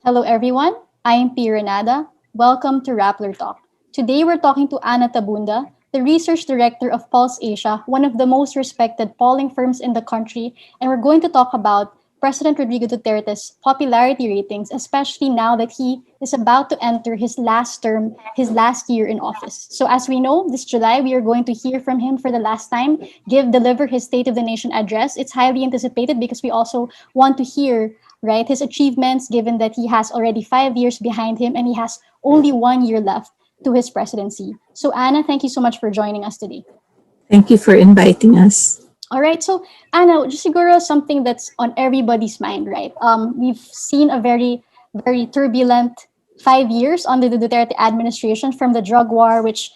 Hello, everyone. I am P. Renada. Welcome to Rappler Talk. Today, we're talking to Ana Tabunda, the research director of Pulse Asia, one of the most respected polling firms in the country, and we're going to talk about President Rodrigo Duterte's popularity ratings, especially now that he is about to enter his last term, his last year in office. So, as we know, this July we are going to hear from him for the last time, deliver his State of the Nation address. It's highly anticipated because we also want to hear right his achievements, given that he has already 5 years behind him and he has only 1 year left to his presidency. So, Anna, thank you so much for joining us today. Thank you for inviting us. All right. So, Anna, just siguro something that's on everybody's mind, right? We've seen a very turbulent 5 years under the Duterte administration, from the drug war, which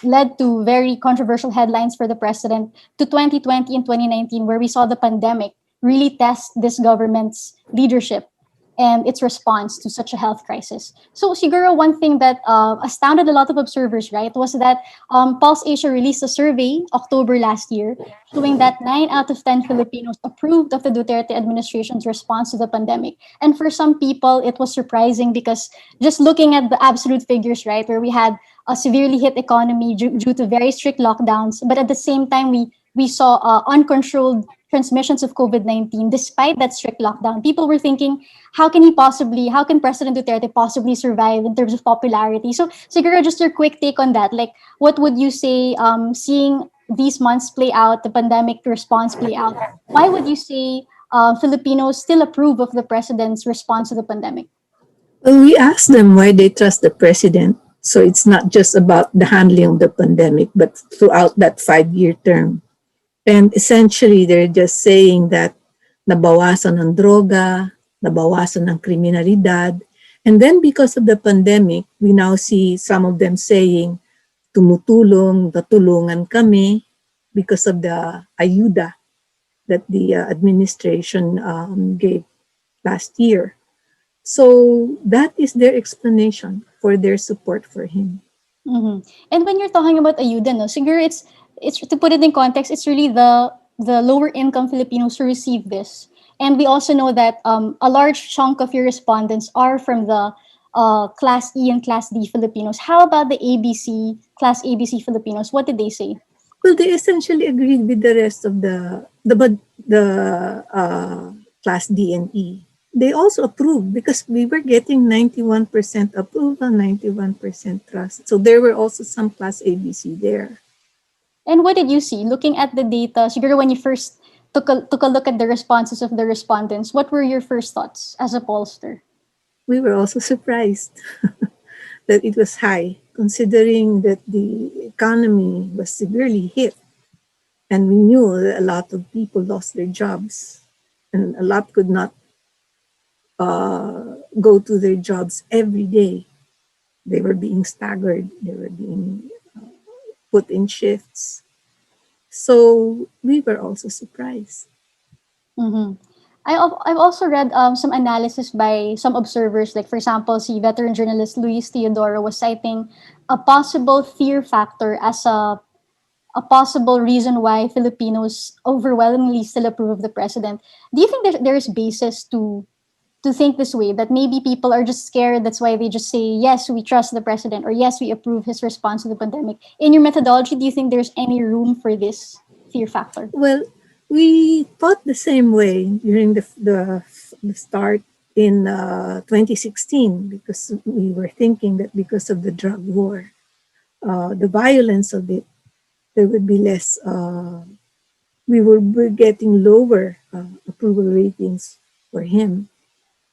led to very controversial headlines for the president, to 2020 and 2019, where we saw the pandemic really test this government's leadership and its response to such a health crisis. So, siguro one thing that astounded a lot of observers, right, was that Pulse Asia released a survey October last year showing that 9 out of 10 Filipinos approved of the Duterte administration's response to the pandemic. And for some people, it was surprising because just looking at the absolute figures, right, where we had a severely hit economy due to very strict lockdowns, but at the same time, we saw uncontrolled transmissions of COVID-19 despite that strict lockdown. People were thinking, how can President Duterte possibly survive in terms of popularity? So, siguro just your quick take on that. Like, what would you say, seeing these months play out, the pandemic response play out, why would you say Filipinos still approve of the president's response to the pandemic? Well, we asked them why they trust the president. So it's not just about the handling of the pandemic, but throughout that 5 year term. And essentially, they're just saying that nabawasan ng droga, nabawasan ng kriminalidad. And then because of the pandemic, we now see some of them saying, natulungan kami because of the ayuda that the administration gave last year. So that is their explanation for their support for him. Mm-hmm. And when you're talking about ayuda, no, siguro it's to put it in context, it's really the lower income Filipinos who receive this. And we also know that a large chunk of your respondents are from the Class E and Class D Filipinos. How about the ABC, Class ABC Filipinos? What did they say? Well, they essentially agreed with the rest of the class D and E. They also approved because we were getting 91% approval, 91% trust. So there were also some class ABC there. And what did you see? Looking at the data, siguro when you first took a look at the responses of the respondents, what were your first thoughts as a pollster? We were also surprised that it was high, considering that the economy was severely hit. And we knew that a lot of people lost their jobs and a lot could not go to their jobs every day. They were being staggered, they were being put in shifts. So we were also surprised. Mm-hmm. I've also read some analysis by some observers, like for example, si veteran journalist Luis Teodoro was citing a possible fear factor as a possible reason why Filipinos overwhelmingly still approve of the president. Do you think there is basis to think this way, that maybe people are just scared, that's why they just say yes, we trust the president, or yes, we approve his response to the pandemic? In your methodology, do you think there's any room for this fear factor? Well, we thought the same way during the start in 2016 because we were thinking that because of the drug war, the violence of it, there would be less, we're getting lower approval ratings for him.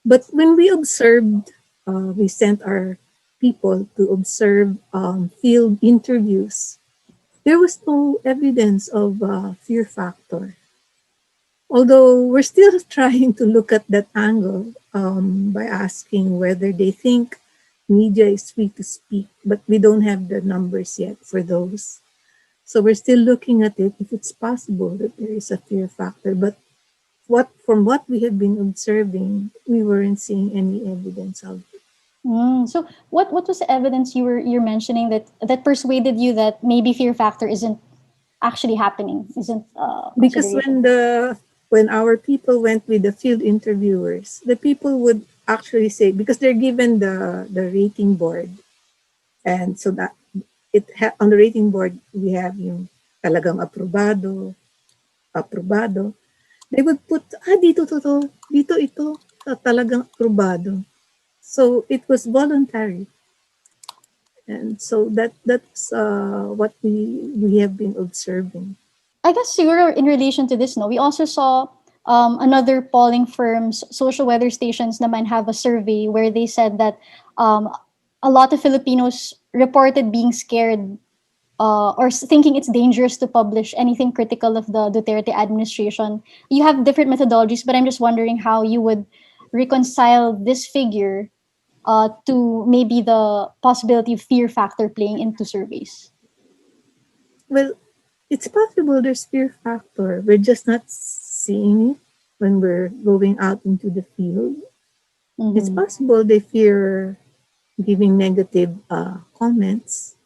But when we observed, we sent our people to observe field interviews. There was no evidence of fear factor. Although we're still trying to look at that angle by asking whether they think media is free to speak, but we don't have the numbers yet for those. So we're still looking at it if it's possible that there is a fear factor. But from what we have been observing, we weren't seeing any evidence of it. So what was the evidence you're mentioning that persuaded you that maybe fear factor isn't actually happening, isn't Because consideration? when our people went with the field interviewers, the people would actually say, because they're given the rating board, and so that on the rating board we have yung talagang aprobado, aprobado. They would put, dito to, dito ito, talagang aprobado. So it was voluntary. And so that's what we have been observing. I guess siguro in relation to this, no, we also saw another polling firms, social weather stations naman have a survey where they said that um, a lot of Filipinos reported being scared or thinking it's dangerous to publish anything critical of the Duterte administration. You have different methodologies, but I'm just wondering how you would reconcile this figure to maybe the possibility of fear factor playing into surveys. Well, it's possible there's fear factor. We're just not seeing it when we're going out into the field. It's Mm-hmm. possible they fear giving negative comments.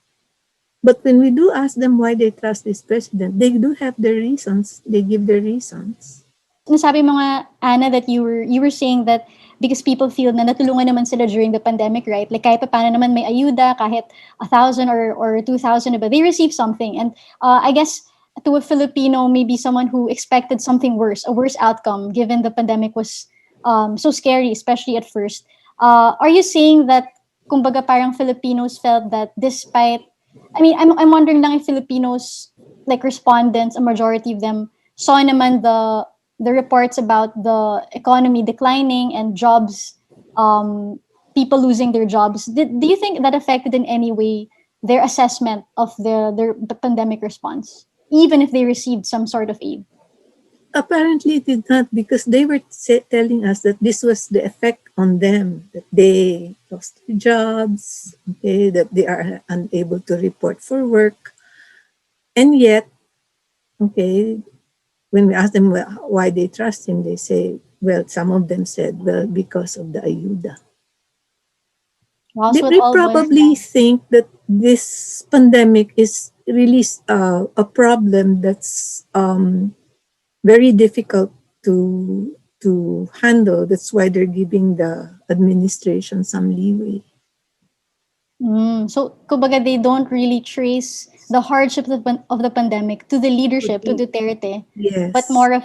But when we do ask them why they trust this president, they do have their reasons. They give their reasons. Nasabi mo nga, Anna, that you were saying that because people feel na natulungan naman sila during the pandemic, right? Like kahit pa paano naman may ayuda, kahit 1,000 or 2,000, but they receive something. And I guess to a Filipino, maybe someone who expected something worse, a worse outcome, given the pandemic was so scary, especially at first. Are you saying that, kumbaga parang Filipinos felt that despite, I mean, I'm wondering lang if Filipinos, like respondents, a majority of them, saw naman the reports about the economy declining and jobs, people losing their jobs. Do you think that affected in any way their assessment of the pandemic response, even if they received some sort of aid? Apparently, it did not, because they were telling us that this was the effect on them, that they lost their jobs, okay, that they are unable to report for work. And yet, okay, when we ask them why they trust him, they say, well, some of them said, well, because of the ayuda. Wow, They, so it they all boils probably down. think that this pandemic is really a problem that's very difficult to handle. That's why they're giving the administration some leeway. So, kumbaga, they don't really trace the hardships of the pandemic to the Could leadership, to be, Duterte, but yes, more of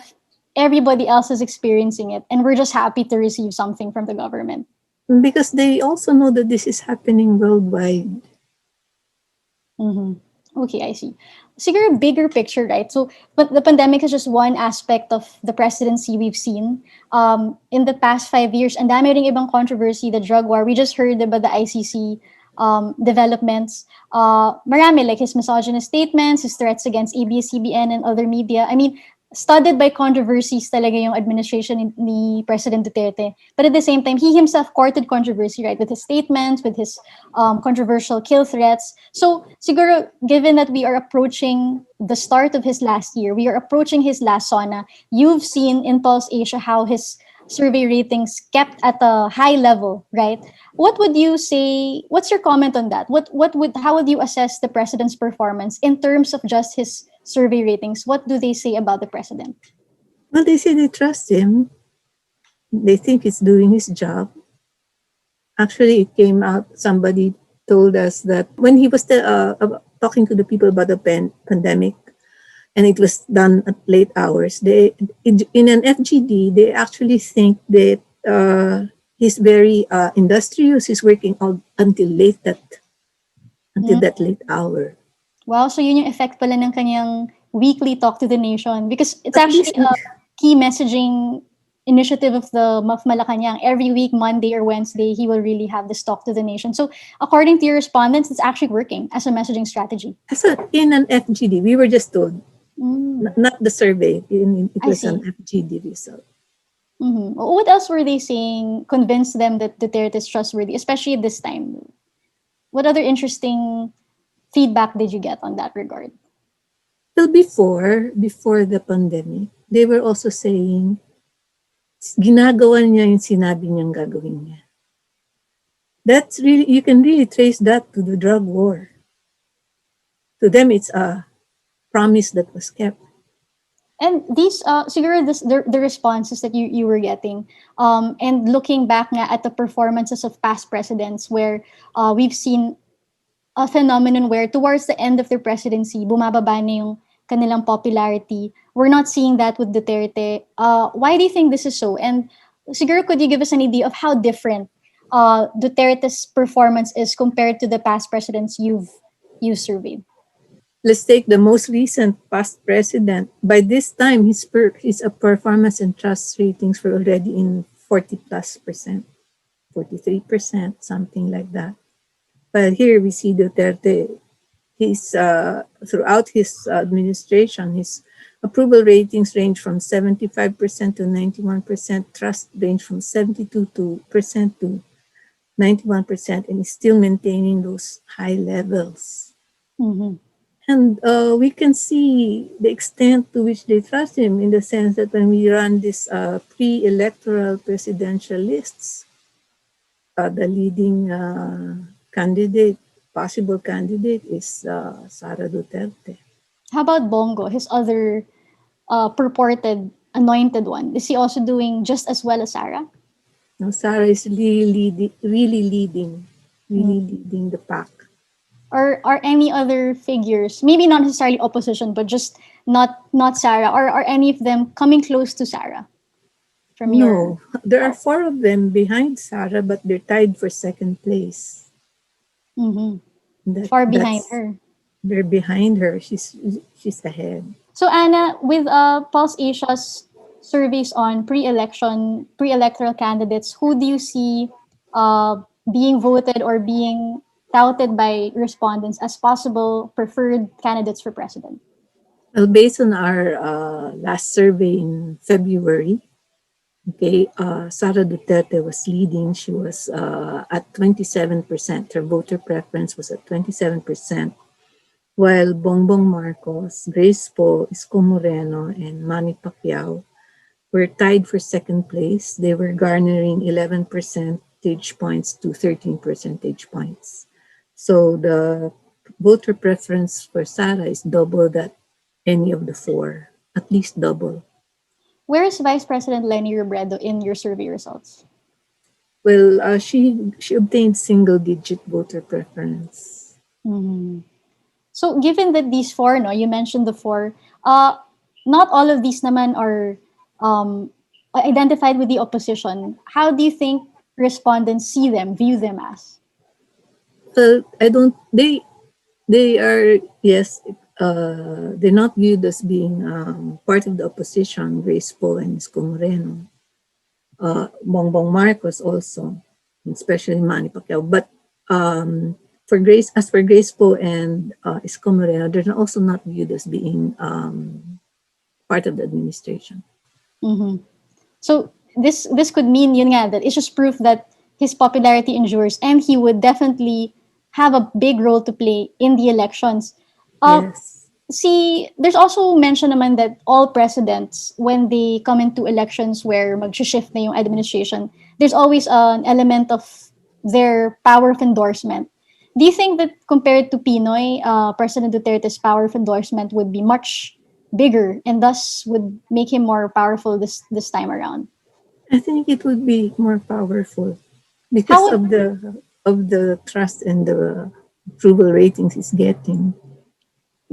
everybody else is experiencing it, and we're just happy to receive something from the government. because they also know that this is happening worldwide. Mm-hmm. Okay, I see. Siguro bigger picture, right? So, but the pandemic is just one aspect of the presidency we've seen. In the past 5 years, and dami ring ibang controversy, the drug war. We just heard about the ICC developments. Marami, like his misogynist statements, his threats against ABS-CBN and other media. I mean, studded by controversies talaga yung administration ni President Duterte. But at the same time, he himself courted controversy, right? With his statements, with his controversial kill threats. So, siguro, given that we are approaching the start of his last year, we are approaching his last SONA, you've seen in Pulse Asia how his survey ratings kept at a high level, right? What would you say? What's your comment on that? How would you assess the president's performance in terms of just his survey ratings? What do they say about the president? Well, they say they trust him. They think he's doing his job. Actually, it came out, somebody told us that when he was talking to the people about the pandemic, and it was done at late hours, in an FGD, they actually think that he's very industrious. He's working all until Mm. that late hour. Wow, so yun yung effect pala ng kanyang weekly talk to the nation because it's At actually least, a key messaging initiative of the of Malacanang. Every week, Monday or Wednesday, he will really have this talk to the nation. So according to your respondents, it's actually working as a messaging strategy. so in an FGD, we were just told, Mm, not the survey. It I was an see. FGD result. What else were they saying convinced them that Duterte is trustworthy, especially at this time? What other interesting feedback did you get on that regard? Well, before the pandemic, they were also saying ginagawa niya yung sinabi niyang gagawin niya. That's really, you can really trace that to the drug war. To them, it's a promise that was kept. And these, siguro the responses that you were getting, and looking back nga at the performances of past presidents where we've seen a phenomenon where towards the end of their presidency, bumababa na yung kanilang popularity. We're not seeing that with Duterte. Why do you think this is so? And siguro could you give us an idea of how different Duterte's performance is compared to the past presidents you've surveyed? Let's take the most recent past president. By this time, his performance and trust ratings were already in 40 plus percent, 43%, something like that. But here we see Duterte, throughout his administration, his approval ratings range from 75% to 91%, trust range from 72% to 91%, and is still maintaining those high levels. Mm-hmm. And we can see the extent to which they trust him in the sense that when we run these pre-electoral presidential lists, the leading candidate, possible candidate, is Sara Duterte. How about Bongo, his other purported anointed one? Is he also doing just as well as Sarah? Now, Sara is really leading the pack. Or are any other figures, maybe not necessarily opposition, but just not Sarah, or are any of them coming close to Sarah from your No, there are four of them behind Sara, but they're tied for second place. mm-hmm. Far behind That's her? they're behind her. She's ahead. So Anna, with Pulse Asia's surveys on pre-electoral candidates, who do you see uh, being voted or being touted by respondents as possible preferred candidates for president? Well, based on our last survey in February, okay, Sara Duterte was leading. She was at 27%. Her voter preference was at 27%, while Bongbong Marcos, Grace Poe, Isko Moreno, and Manny Pacquiao were tied for second place. They were garnering 11 percentage points to 13 percentage points. So the voter preference for Sara is double that any of the four, at least double. Where is Vice President Lenny Robredo in your survey results? Well, she obtained single digit voter preference. Mm-hmm. So given that these four, no, you mentioned the four, uh, not all of these naman are um, identified with the opposition. How do you think respondents see them, view them as? Well, I don't. They are, yes. They're not viewed as being part of the opposition. Grace Poe and Isko Moreno, Bongbong Marcos also, especially Manny Pacquiao. But for Grace Poe and Isko Moreno, they're also not viewed as being part of the administration. Mm-hmm. So this could mean yun nga, that it's just proof that his popularity endures and he would definitely have a big role to play in the elections. Uh, Yes. See, there's also mention naman that all presidents, when they come into elections where mag-shift na yung administration, there's always an element of their power of endorsement. Do you think that compared to Pinoy, President Duterte's power of endorsement would be much bigger and thus would make him more powerful this time around? I think it would be more powerful because How would, of the trust and the approval ratings he's getting.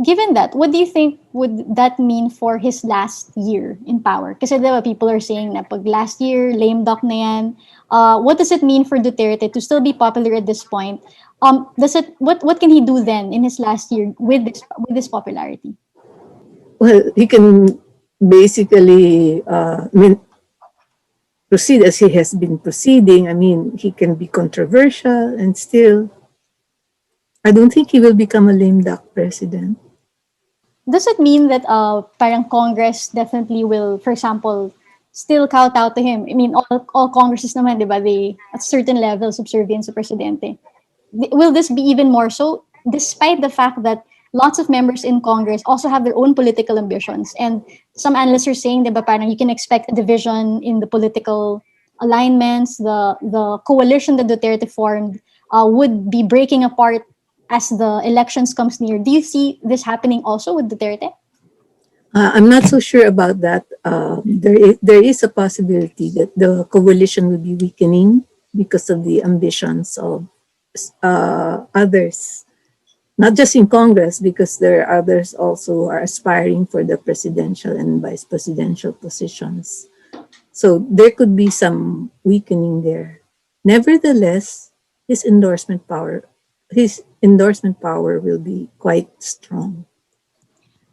given that, what do you think would that mean for his last year in power? Kasi diba, people are saying na pag last year, lame duck na yan. What does it mean for Duterte to still be popular at this point? What can he do then in his last year with this popularity? Well, he can basically proceed as he has been proceeding. I mean, he can be controversial and still, I don't think he will become a lame duck president. Does it mean that parang Congress definitely will, for example, still kowtow to him? I mean, all Congresses naman, di ba, they at certain levels subservient sa presidente. Will this be even more so, despite the fact that lots of members in Congress also have their own political ambitions, and some analysts are saying, di ba, parang you can expect a division in the political alignments, the coalition that Duterte formed would be breaking apart as the elections comes near. Do you see this happening also with Duterte? I'm not so sure about that. There is a possibility that the coalition will be weakening because of the ambitions of others, not just in Congress, because there are others also who are aspiring for the presidential and vice presidential positions. So there could be some weakening there. Nevertheless, his endorsement power, his endorsement power will be quite strong.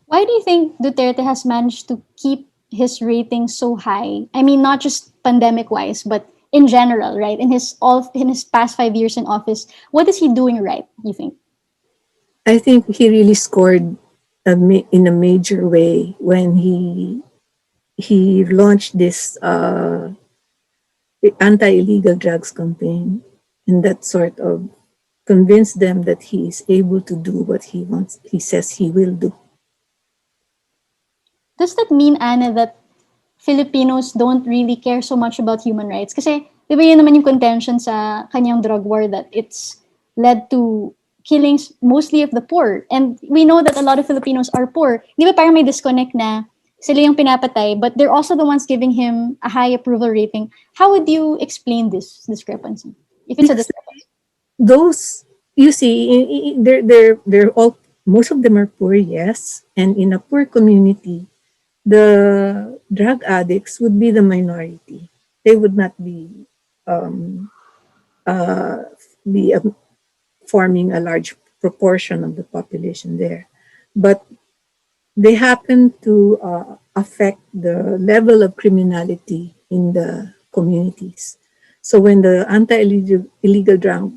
Why do you think Duterte has managed to keep his rating so high? I mean, not just pandemic wise, but in general, right? In his past 5 years in office, what is he doing right? You think? I think he really scored in a major way when he launched this anti-illegal drugs campaign, and that sort of convinced them that he is able to do what he wants. He says he will do. Does that mean, Anna, that Filipinos don't really care so much about human rights? Kasi, di ba yun naman yung contention sa kanyang drug war that it's led to killings mostly of the poor. And we know that a lot of Filipinos are poor. Di ba parang may disconnect na sila yung pinapatay, but they're also the ones giving him a high approval rating. How would you explain this discrepancy? If it's a Because discrepancy. those, you see, they're all, most of them are poor, yes, and in a poor community, the drug addicts would be the minority. They would not um, be forming a large proportion of the population there, but they happen to affect the level of criminality in the communities. So when the anti-illegal drug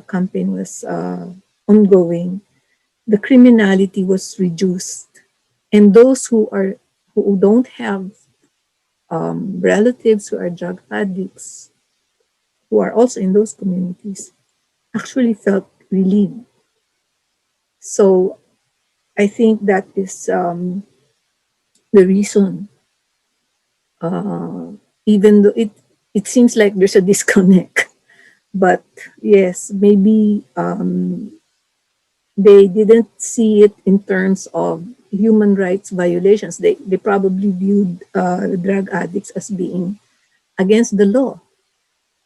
campaign was ongoing, the criminality was reduced, and those who don't have relatives who are drug addicts, who are also in those communities, actually felt relieved. So I think that is the reason, even though it seems like there's a disconnect. But yes, maybe they didn't see it in terms of human rights violations. They probably viewed drug addicts as being against the law.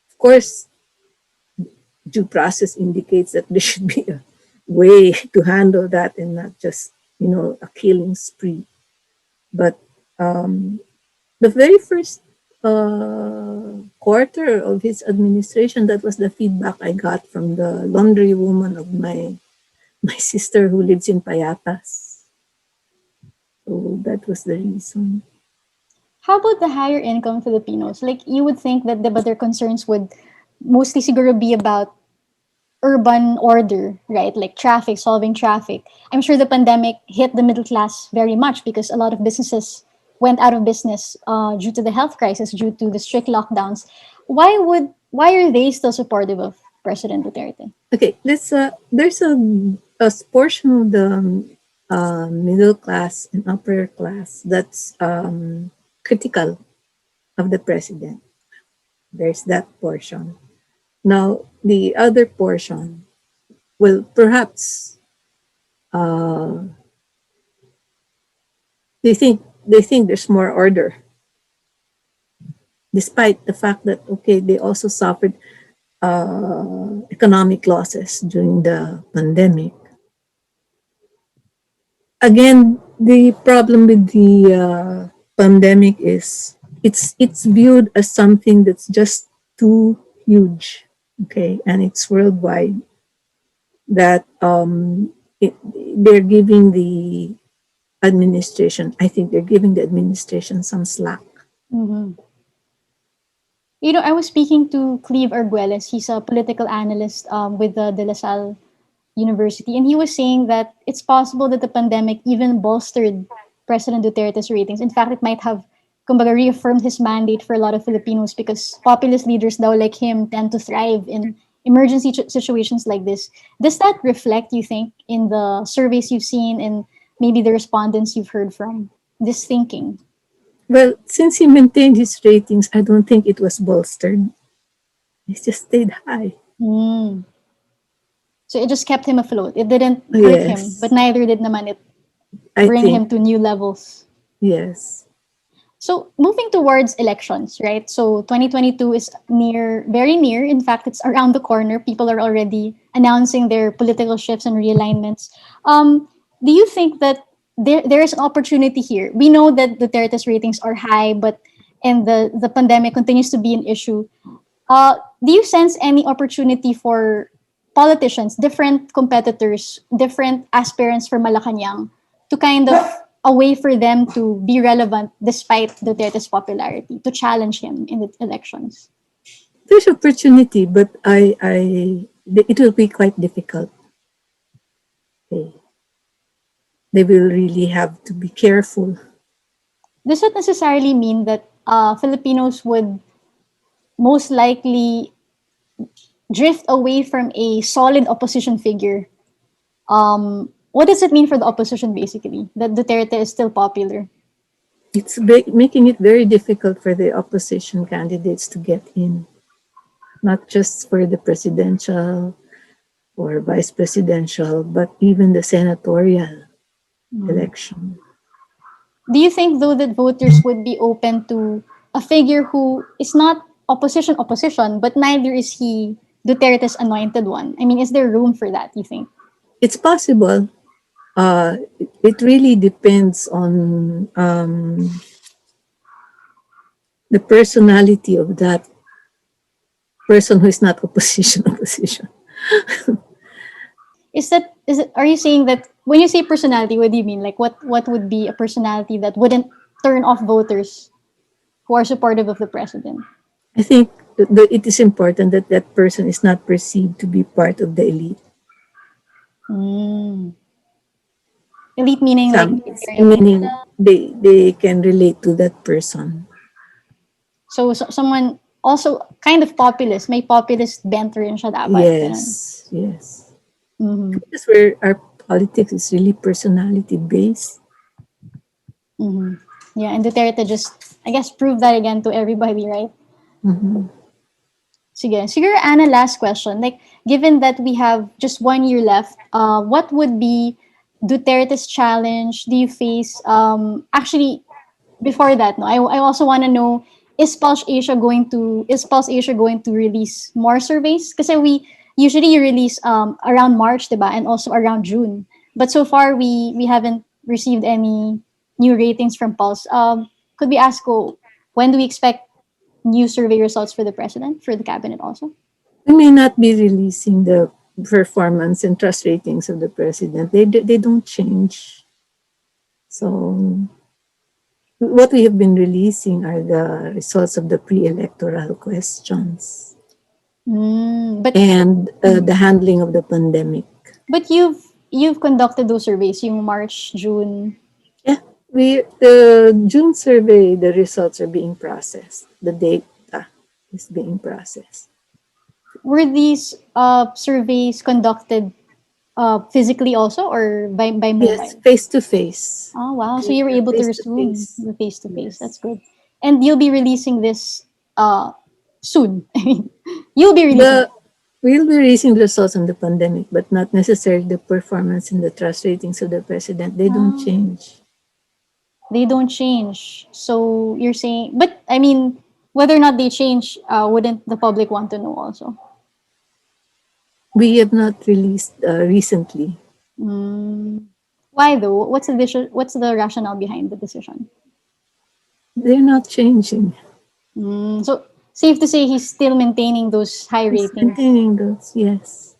Of course, due process indicates that there should be a way to handle that and not just, a killing spree. But the very first quarter of his administration, that was the feedback I got from the laundry woman of my sister who lives in Payatas. So that was the reason. How about the higher income Filipinos? Like, you would think that their concerns would mostly siguro be about urban order, right? Like traffic, solving traffic. I'm sure the pandemic hit the middle class very much because a lot of businesses went out of business due to the health crisis, due to the strict lockdowns. Why are they still supportive of President Duterte? Okay, there's a portion of the middle class and upper class that's critical of the president. There's that portion. Now, the other portion, well, perhaps they think there's more order, despite the fact that okay, they also suffered economic losses during the pandemic. Again, the problem with the pandemic is it's viewed as something that's just too huge, okay, and it's worldwide. That they're giving the administration. I think they're giving the administration some slack. Mhm. I was speaking to Cleve Arguelles. He's a political analyst with the De La Salle University, and he was saying that it's possible that the pandemic even bolstered President Duterte's ratings. In fact, it might have kumbaga, reaffirmed his mandate for a lot of Filipinos because populist leaders daw like him tend to thrive in emergency situations like this. Does that reflect, you think, in the surveys you've seen and maybe the respondents you've heard from this thinking? Well, since he maintained his ratings, I don't think it was bolstered. It just stayed high. Mm. So it just kept him afloat. It didn't hurt him, but Yes, neither did naman it I bring think him to new levels. Yes. So moving towards elections, right? So 2022 is near, very near. In fact, it's around the corner. People are already announcing their political shifts and realignments. Do you think that there is an opportunity here? We know that Duterte's ratings are high, but and the pandemic continues to be an issue. Do you sense any opportunity for politicians, different competitors, different aspirants for Malacanang to kind of a way for them to be relevant despite Duterte's popularity, to challenge him in the elections? There's opportunity, but it will be quite difficult. They, they will really have to be careful. Does it necessarily mean that Filipinos would most likely drift away from a solid opposition figure? What does it mean for the opposition, basically, that Duterte is still popular? It's making it very difficult for the opposition candidates to get in, not just for the presidential or vice presidential, but even the senatorial election. Do you think, though, that voters would be open to a figure who is not opposition, but neither is he Duterte's anointed one? I mean, is there room for that, you think? It's possible. It really depends on the personality of that person who is not opposition opposition. Are you saying that when you say personality, what do you mean? Like what would be a personality that wouldn't turn off voters who are supportive of the president? I think it is important that that person is not perceived to be part of the elite. Mm. Elite meaning like Some military elite. meaning they can relate to that person. So someone also kind of populist, may populist bent rin siya dapat. Ganun. Yes, yes. Mm-hmm. Because where our politics is really personality based. Mm-hmm. Yeah, and Duterte just, I guess, proved that again to everybody, right? Mm-hmm. Sige. Siguro, Anna, last question. Like, given that we have just 1 year left, what would be Duterte's challenge? Do you face, actually, before that, no, I also want to know, is Pulse Asia going to release more surveys? Because we usually you release around March, diba? And also around June. But so far, we haven't received any new ratings from Pulse. Could we ask, when do we expect new survey results for the president, for the cabinet also? We may not be releasing the performance and trust ratings of the president. They don't change. So what we have been releasing are the results of the pre-electoral questions Mm, and the handling of the pandemic. but you've conducted those surveys, yung March, June. Yeah, the June survey, the results are being processed. The data is being processed. Were these surveys conducted physically also, or by Yes, mobile? face to face. Oh wow! So you were able to Face to resume face. the face to face. That's Yes. good. And you'll be releasing this soon. I mean, you'll be releasing it. The We'll be raising the results on the pandemic, but not necessarily the performance and the trust ratings of the president. They don't Ah, change. they don't change. So you're saying, but I mean, whether or not they change, wouldn't the public want to know also? We have not released recently. Mm. Why though? What's the rationale behind the decision? They're not changing. So safe to say he's still maintaining those high It's ratings. maintaining those, yes.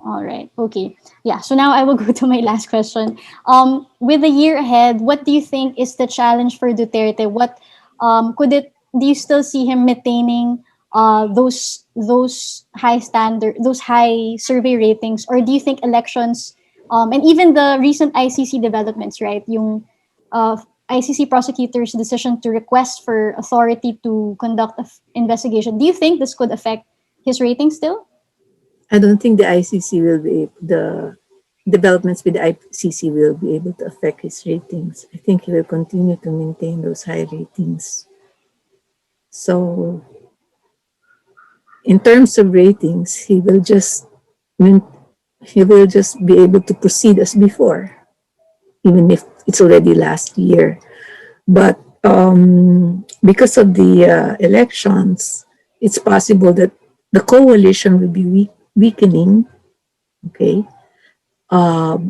All right. Okay. Yeah. So now I will go to my last question. With the year ahead, what do you think is the challenge for Duterte? What could it? Do you still see him maintaining those high standard, those high survey ratings, or do you think elections, and even the recent ICC developments, right? Yung ICC prosecutors' decision to request for authority to conduct an investigation. Do you think this could affect his rating still? I don't think the ICC will be the developments with the ICC will be able to affect his ratings. I think he will continue to maintain those high ratings. So, in terms of ratings, he will just be able to proceed as before, even if it's already last year. But because of the elections, it's possible that the coalition will be weakening. Okay, a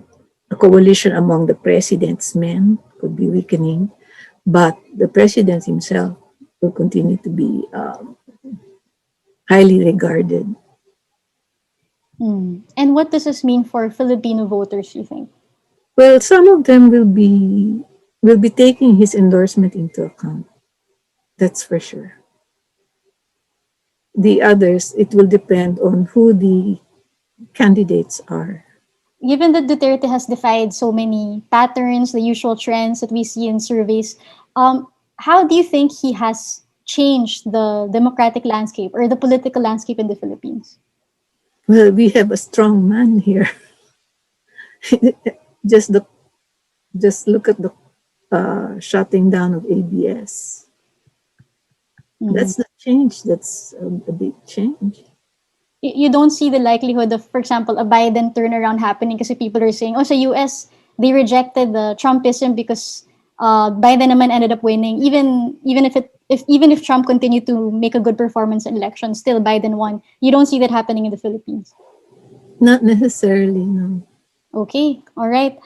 coalition among the president's men could be weakening, but the president himself will continue to be highly regarded. And what does this mean for Filipino voters, you think? Well, some of them will be taking his endorsement into account. That's for sure. The others, it will depend on who the candidates are. Given that Duterte has defied so many patterns, the usual trends that we see in surveys, how do you think he has changed the democratic landscape or the political landscape in the Philippines? Well, we have a strong man here. just the just look at the shutting down of ABS. That's the change. That's a big change. You don't see the likelihood of, for example, a Biden turnaround happening kasi people are saying, oh, sa US, they rejected the Trumpism because Biden naman ended up winning. Even if Trump continued to make a good performance in elections, still Biden won. You don't see that happening in the Philippines. Not necessarily, no. Okay, all right.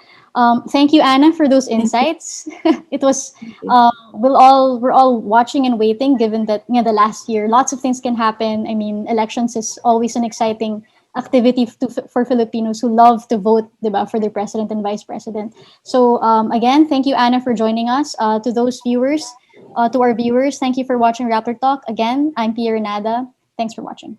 Thank you, Anna, for those Thank you. insights. It was Okay. we're all watching and waiting. Given that the last year, lots of things can happen. I mean, elections is always an exciting activity for Filipinos who love to vote, diba, for their president and vice president. So again, thank you, Anna, for joining us. To our viewers, thank you for watching Rappler Talk. Again, I'm Pierre Nada. Thanks for watching.